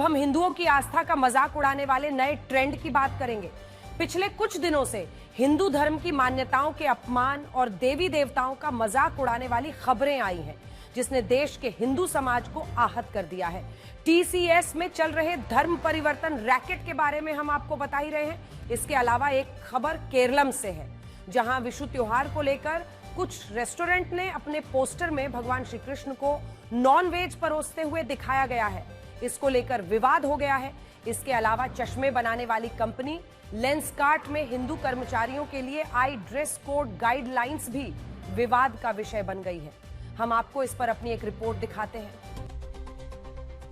हम हिंदुओं की आस्था का मजाक उड़ाने वाले नए ट्रेंड की बात करेंगे। पिछले कुछ दिनों से हिंदू धर्म की मान्यताओं के अपमान और देवी देवताओं का मजाक उड़ाने वाली खबरें आई हैं, जिसने देश के हिंदू समाज को आहत कर दिया है। टीसीएस में चल रहे धर्म परिवर्तन रैकेट के बारे में हम आपको बता ही रहे हैं। इसके अलावा एक खबर केरलम से है, जहां विशु त्योहार को लेकर कुछ रेस्टोरेंट ने अपने पोस्टर में भगवान श्री कृष्ण को नॉन वेज परोसते हुए दिखाया गया है। इसको लेकर विवाद हो गया है। इसके अलावा चश्मे बनाने वाली कंपनी लेंसकार्ट में हिंदू कर्मचारियों के लिए आई ड्रेस कोड गाइडलाइंस भी विवाद का विषय बन गई है। हम आपको इस पर अपनी एक रिपोर्ट दिखाते हैं।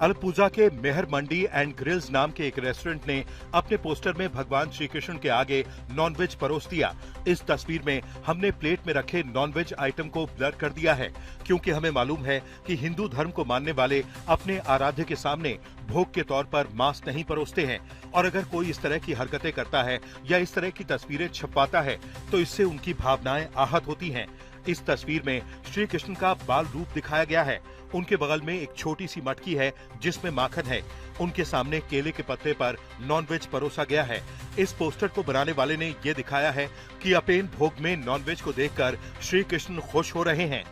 अलपुजा के मेहर मंडी एंड ग्रिल्स नाम के एक रेस्टोरेंट ने अपने पोस्टर में भगवान श्री कृष्ण के आगे नॉनवेज परोस दिया। इस तस्वीर में हमने प्लेट में रखे नॉनवेज आइटम को ब्लर कर दिया है, क्योंकि हमें मालूम है कि हिंदू धर्म को मानने वाले अपने आराध्य के सामने भोग के तौर पर मांस नहीं परोसते हैं। और अगर कोई इस तरह की हरकतें करता है या इस तरह की तस्वीरें छपवाता है तो इससे उनकी भावनाएं आहत होती हैं। इस तस्वीर में श्री कृष्ण का बाल रूप दिखाया गया है। उनके बगल में एक छोटी सी मटकी है जिसमें माखन है। उनके सामने केले के पत्ते पर नॉनवेज परोसा गया है। इस पोस्टर को बनाने वाले ने ये दिखाया है कि अपेन भोग में नॉनवेज को देखकर श्री कृष्ण खुश हो रहे हैं।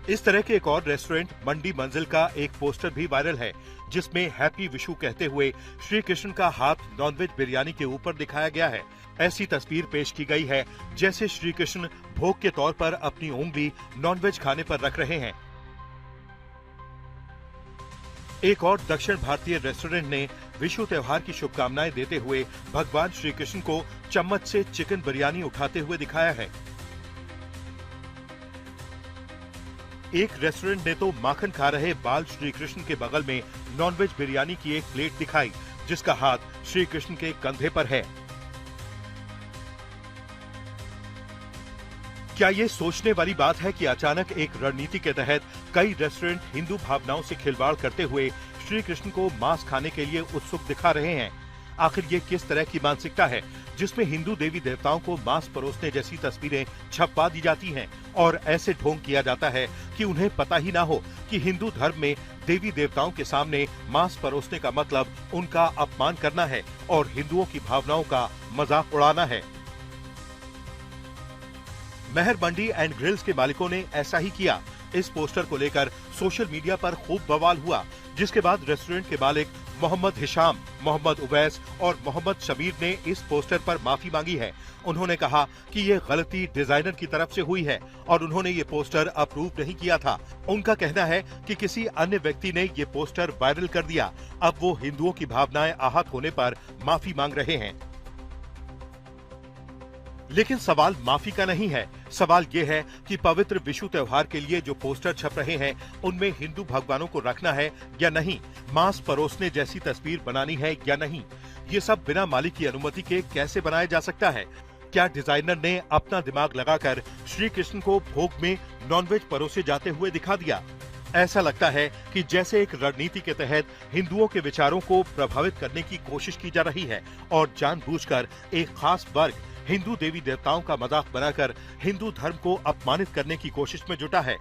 इस तरह के एक और रेस्टोरेंट मंडी मंजिल का एक पोस्टर भी वायरल है, जिसमें हैप्पी विशु कहते हुए श्री कृष्ण का हाथ नॉनवेज बिरयानी के ऊपर दिखाया गया है। ऐसी तस्वीर पेश की गई है जैसे श्री कृष्ण भोग के तौर पर अपनी उंगली नॉनवेज खाने पर रख रहे हैं। एक और दक्षिण भारतीय रेस्टोरेंट ने विशु त्योहार की शुभकामनाएं देते हुए भगवान श्री कृष्ण को चम्मच से चिकन बिरयानी उठाते हुए दिखाया है। एक रेस्टोरेंट ने तो माखन खा रहे बाल श्री कृष्ण के बगल में नॉनवेज बिरयानी की एक प्लेट दिखाई, जिसका हाथ श्री कृष्ण के कंधे पर है। क्या ये सोचने वाली बात है कि अचानक एक रणनीति के तहत कई रेस्टोरेंट हिंदू भावनाओं से खिलवाड़ करते हुए श्री कृष्ण को मांस खाने के लिए उत्सुक दिखा रहे हैं? आखिर ये किस तरह की मानसिकता है जिसमें हिंदू देवी देवताओं को मांस परोसने जैसी तस्वीरें छपवा दी जाती हैं और ऐसे ढोंग किया जाता है कि उन्हें पता ही ना हो कि हिंदू धर्म में देवी देवताओं के सामने मांस परोसने का मतलब उनका अपमान करना है और हिंदुओं की भावनाओं का मजाक उड़ाना है। मेहर मंडी एंड ग्रिल्स के मालिकों ने ऐसा ही किया। इस पोस्टर को लेकर सोशल मीडिया पर खूब बवाल हुआ, जिसके बाद रेस्टोरेंट के मालिक मोहम्मद हिशाम, मोहम्मद उवैस और मोहम्मद शमीर ने इस पोस्टर पर माफी मांगी है। उन्होंने कहा कि ये गलती डिजाइनर की तरफ से हुई है और उन्होंने ये पोस्टर अप्रूव नहीं किया था। उनका कहना है कि किसी अन्य व्यक्ति ने ये पोस्टर वायरल कर दिया। अब वो हिंदुओं की भावनाएं आहत होने पर माफी मांग रहे हैं। लेकिन सवाल माफी का नहीं है। सवाल ये है कि पवित्र विशु त्योहार के लिए जो पोस्टर छप रहे हैं उनमें हिंदू भगवानों को रखना है या नहीं, मांस परोसने जैसी तस्वीर बनानी है या नहीं। ये सब बिना मालिक की अनुमति के कैसे बनाया जा सकता है? क्या डिजाइनर ने अपना दिमाग लगाकर श्री कृष्ण को भोग में नॉनवेज परोसे जाते हुए दिखा दिया? ऐसा लगता है कि जैसे एक रणनीति के तहत हिंदुओं के विचारों को प्रभावित करने की कोशिश की जा रही है और जानबूझकर एक खास वर्ग हिंदू देवी देवताओं का मजाक बनाकर हिंदू धर्म को अपमानित करने की कोशिश में जुटा है।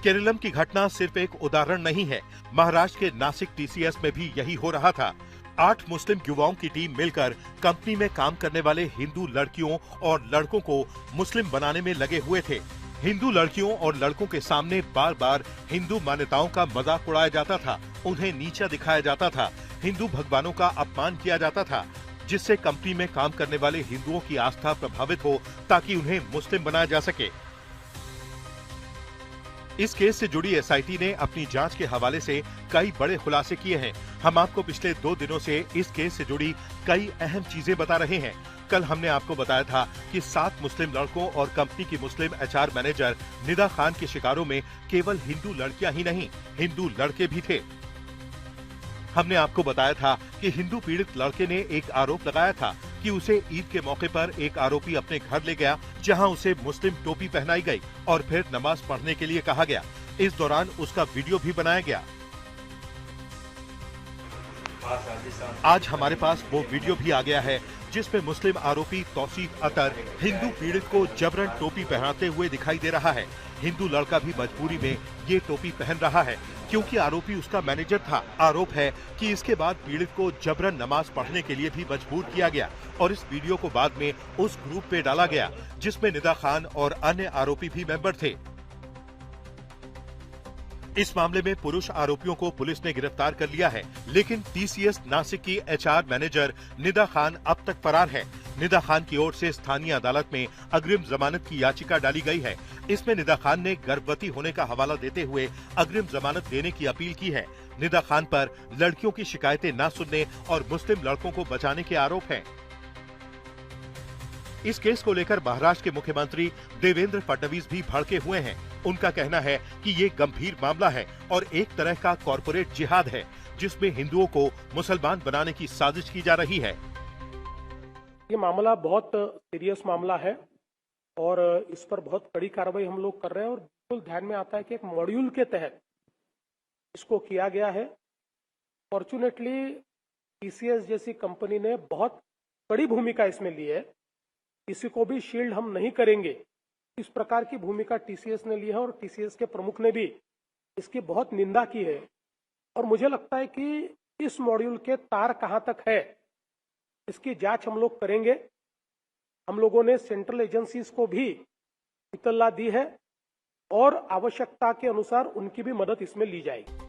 केरलम की घटना सिर्फ एक उदाहरण नहीं है। महाराष्ट्र के नासिक टीसीएस में भी यही हो रहा था। 8 मुस्लिम युवाओं की टीम मिलकर कंपनी में काम करने वाले हिंदू लड़कियों और लड़कों को मुस्लिम बनाने में लगे हुए थे। हिंदू लड़कियों और लड़कों के सामने बार बार हिंदू मान्यताओं का मजाक उड़ाया जाता था, उन्हें नीचा दिखाया जाता था, हिंदू भगवानों का अपमान किया जाता था, जिससे कंपनी में काम करने वाले हिंदुओं की आस्था प्रभावित हो ताकि उन्हें मुस्लिम बनाया जा सके। इस केस से जुड़ी एसआईटी ने अपनी जांच के हवाले से कई बड़े खुलासे किए हैं। हम आपको पिछले 2 दिनों से इस केस से जुड़ी कई अहम चीजें बता रहे हैं। कल हमने आपको बताया था कि 7 मुस्लिम लड़कों और कंपनी की मुस्लिम एचआर मैनेजर निदा खान के शिकारों में केवल हिंदू लड़कियां ही नहीं, हिंदू लड़के भी थे। हमने आपको बताया था कि हिंदू पीड़ित लड़के ने एक आरोप लगाया था कि उसे ईद के मौके पर एक आरोपी अपने घर ले गया, जहां उसे मुस्लिम टोपी पहनाई गई और फिर नमाज पढ़ने के लिए कहा गया। इस दौरान उसका वीडियो भी बनाया गया। आज हमारे पास वो वीडियो भी आ गया है जिसमें मुस्लिम आरोपी तौसीफ अतर हिंदू पीड़ित को जबरन टोपी पहनाते हुए दिखाई दे रहा है। हिंदू लड़का भी मजबूरी में ये टोपी पहन रहा है क्योंकि आरोपी उसका मैनेजर था। आरोप है कि इसके बाद पीड़ित को जबरन नमाज पढ़ने के लिए भी मजबूर किया गया और इस वीडियो को बाद में उस ग्रुप पे डाला गया जिसमें निदा खान और अन्य आरोपी भी मेंबर थे। इस मामले में पुरुष आरोपियों को पुलिस ने गिरफ्तार कर लिया है, लेकिन टीसीएस नासिक की एचआर मैनेजर निदा खान अब तक फरार है। निदा खान की ओर से स्थानीय अदालत में अग्रिम जमानत की याचिका डाली गई है। इसमें निदा खान ने गर्भवती होने का हवाला देते हुए अग्रिम जमानत देने की अपील की है। निदा खान पर लड़कियों की शिकायतें न सुनने और मुस्लिम लड़कों को बचाने के आरोप हैं। इस केस को लेकर महाराष्ट्र के मुख्यमंत्री देवेंद्र फडणवीस भी भड़के हुए हैं। उनका कहना है कि ये गंभीर मामला है और एक तरह का कॉरपोरेट जिहाद है जिसमें हिंदुओं को मुसलमान बनाने की साजिश की जा रही है। ये मामला बहुत सीरियस मामला है और इस पर बहुत कड़ी कार्रवाई हम लोग कर रहे हैं और बिल्कुल ध्यान में आता है कि एक मॉड्यूल के तहत इसको किया गया है। फॉर्चुनेटली टीसीएस जैसी कंपनी ने बहुत बड़ी भूमिका इसमें ली है। किसी को भी शील्ड हम नहीं करेंगे, इस प्रकार की भूमिका टीसीएस ने ली है और टीसीएस के प्रमुख ने भी इसकी बहुत निंदा की है। और मुझे लगता है कि इस मॉड्यूल के तार कहां तक है इसकी जांच हम लोग करेंगे। हम लोगों ने सेंट्रल एजेंसीज को भी इत्तला दी है और आवश्यकता के अनुसार उनकी भी मदद इसमें ली जाएगी।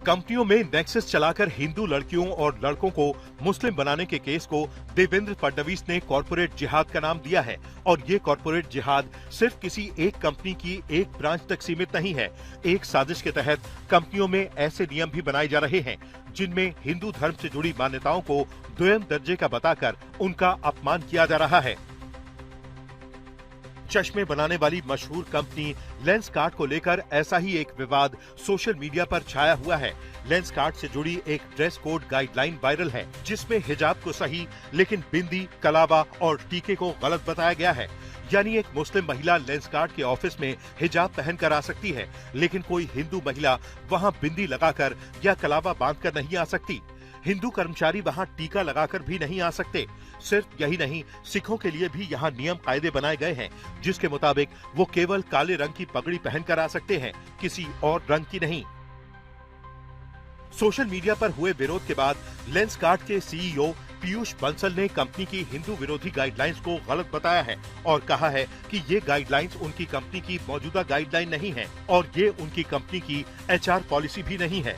कंपनियों में नेक्सस चलाकर हिंदू लड़कियों और लड़कों को मुस्लिम बनाने के केस को देवेंद्र फडणवीस ने कॉरपोरेट जिहाद का नाम दिया है और ये कॉरपोरेट जिहाद सिर्फ किसी एक कंपनी की एक ब्रांच तक सीमित नहीं है। एक साजिश के तहत कंपनियों में ऐसे नियम भी बनाए जा रहे हैं जिनमें हिंदू धर्म से जुड़ी मान्यताओं को द्वितीय दर्जे का बताकर उनका अपमान किया जा रहा है। चश्मे बनाने वाली मशहूर कंपनी लेंसकार्ट को लेकर ऐसा ही एक विवाद सोशल मीडिया पर छाया हुआ है। लेंसकार्ट से जुड़ी एक ड्रेस कोड गाइडलाइन वायरल है जिसमें हिजाब को सही लेकिन बिंदी, कलावा और टीके को गलत बताया गया है। यानी एक मुस्लिम महिला लेंसकार्ट के ऑफिस में हिजाब पहनकर आ सकती है, लेकिन कोई हिंदू महिला वहां बिंदी लगाकर या कलावा बांधकर नहीं आ सकती। हिंदू कर्मचारी वहां टीका लगाकर भी नहीं आ सकते। सिर्फ यही नहीं, सिखों के लिए भी यहाँ नियम कायदे बनाए गए हैं जिसके मुताबिक वो केवल काले रंग की पगड़ी पहनकर आ सकते हैं, किसी और रंग की नहीं। सोशल मीडिया पर हुए विरोध के बाद लेंसकार्ट के सीईओ पीयूष बंसल ने कंपनी की हिंदू विरोधी गाइडलाइंस को गलत बताया है और कहा है कि ये गाइडलाइंस उनकी कंपनी की मौजूदा गाइडलाइन नहीं है और ये उनकी कंपनी की एचआर पॉलिसी भी नहीं है।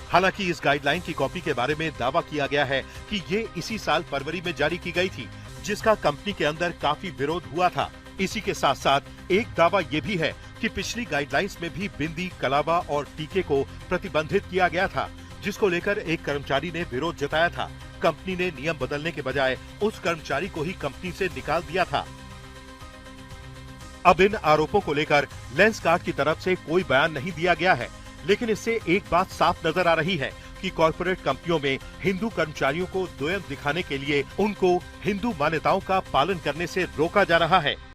हालांकि इस गाइडलाइन की कॉपी के बारे में दावा किया गया है कि ये इसी साल फरवरी में जारी की गई थी, जिसका कंपनी के अंदर काफी विरोध हुआ था। इसी के साथ साथ एक दावा ये भी है कि पिछली गाइडलाइंस में भी बिंदी, कलावा और टीके को प्रतिबंधित किया गया था, जिसको लेकर एक कर्मचारी ने विरोध जताया था। कंपनी ने नियम बदलने के बजाय उस कर्मचारी को ही कंपनी से निकाल दिया था। अब इन आरोपों को लेकर लेंसकार्ट की तरफ से कोई बयान नहीं दिया गया है, लेकिन इससे एक बात साफ नजर आ रही है कि कॉरपोरेट कंपनियों में हिंदू कर्मचारियों को द्वयम दिखाने के लिए उनको हिंदू मान्यताओं का पालन करने से रोका जा रहा है।